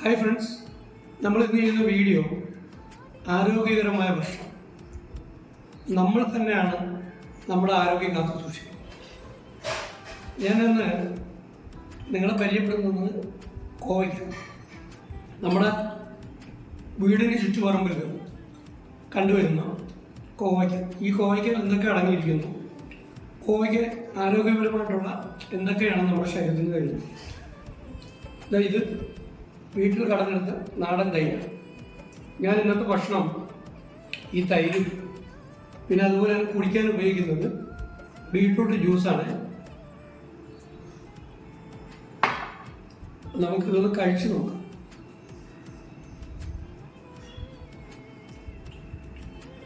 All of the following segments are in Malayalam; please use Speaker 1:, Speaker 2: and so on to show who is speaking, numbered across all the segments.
Speaker 1: ഹായ് ഫ്രണ്ട്സ്, നമ്മൾ ഇന്ന് ചെയ്യുന്ന വീഡിയോ ആരോഗ്യകരമായ ഭക്ഷണം. നമ്മൾ തന്നെയാണ് നമ്മുടെ ആരോഗ്യം കാത്തു സൂക്ഷിക്കുന്നത്. ഞാനിന്ന് നിങ്ങളെ പരിചയപ്പെടുന്നത് കോവയ്ക്ക. നമ്മുടെ വീടിന് ചുറ്റുപറമ്പിൽ കണ്ടുവരുന്ന കോവയ്ക്ക. ഈ കോവയ്ക്ക എന്തൊക്കെ അടങ്ങിയിരിക്കുന്നു, കോവയ്ക്ക് ആരോഗ്യപരമായിട്ടുള്ള എന്തൊക്കെയാണ് നമ്മുടെ ശരീരത്തിന് കഴിയുന്നത്. ഇത് വീട്ടിൽ കടന്നെടുത്ത നാടൻ തൈരാണ്. ഞാൻ ഇന്നത്തെ ഭക്ഷണം ഈ തൈരും പിന്നെ അതുപോലെ തന്നെ കുടിക്കാൻ ഉപയോഗിക്കുന്നത് ബീട്രൂട്ട് ജ്യൂസാണ്. നമുക്കിതൊന്ന് കഴിച്ചു നോക്കാം.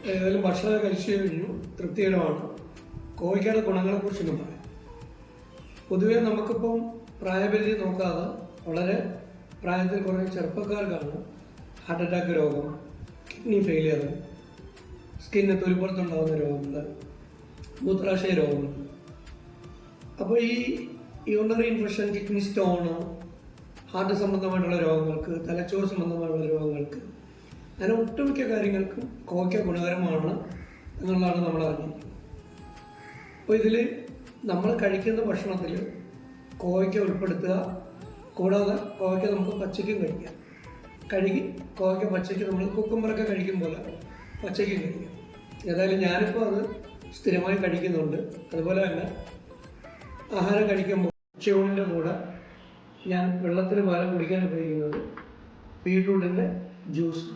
Speaker 1: ഏതായാലും ഭക്ഷണം കഴിച്ചു കഴിഞ്ഞു, തൃപ്തികരമാണ്. കോവയ്ക്കയുടെ ഗുണങ്ങളെക്കുറിച്ചൊന്നും പറയാം. പൊതുവെ നമുക്കിപ്പം പ്രായപരിധി നോക്കാതെ വളരെ പ്രായത്തിൽ കുറേ ചെറുപ്പക്കാർക്കാണ് ഹാർട്ട് അറ്റാക്ക് രോഗം, കിഡ്നി ഫെയിലിയർ, സ്കിന്നിന് തൊലിപ്പുറത്തുണ്ടാകുന്ന രോഗങ്ങൾ, മൂത്രാശയ രോഗങ്ങൾ. അപ്പോൾ ഈ urinary infection, kidney stone, heart സംബന്ധമായിട്ടുള്ള രോഗങ്ങൾക്ക്, തലച്ചോറ് സംബന്ധമായിട്ടുള്ള രോഗങ്ങൾക്ക്, അങ്ങനെ ഒട്ടുമിക്ക കാര്യങ്ങൾക്കും കോവയ്ക്ക ഗുണകരമാണ് എന്നുള്ളതാണ് നമ്മൾ അറിഞ്ഞിരിക്കുന്നത്. അപ്പോൾ ഇതിൽ നമ്മൾ കഴിക്കുന്ന ഭക്ഷണത്തിൽ കോവയ്ക്ക ഉൾപ്പെടുത്തുക. കൂടാതെ കോവയ്ക്ക നമുക്ക് പച്ചയ്ക്കും കഴിക്കാം. കഴുകി കോവയ്ക്ക പച്ചയ്ക്ക് നമ്മൾ കുക്കുമ്പറൊക്കെ കഴിക്കും പോലെ പച്ചയ്ക്കും കഴിക്കാം. ഏതായാലും ഞാനിപ്പോൾ അത് സ്ഥിരമായി കഴിക്കുന്നുണ്ട്. അതുപോലെ തന്നെ ആഹാരം കഴിക്കുമ്പോൾ ഉച്ചയൂണിൻ്റെ കൂടെ ഞാൻ വെള്ളത്തിന് പകരം കുടിക്കാൻ ഉപയോഗിക്കുന്നത് ബീട്രൂട്ടിൻ്റെ ജ്യൂസ്.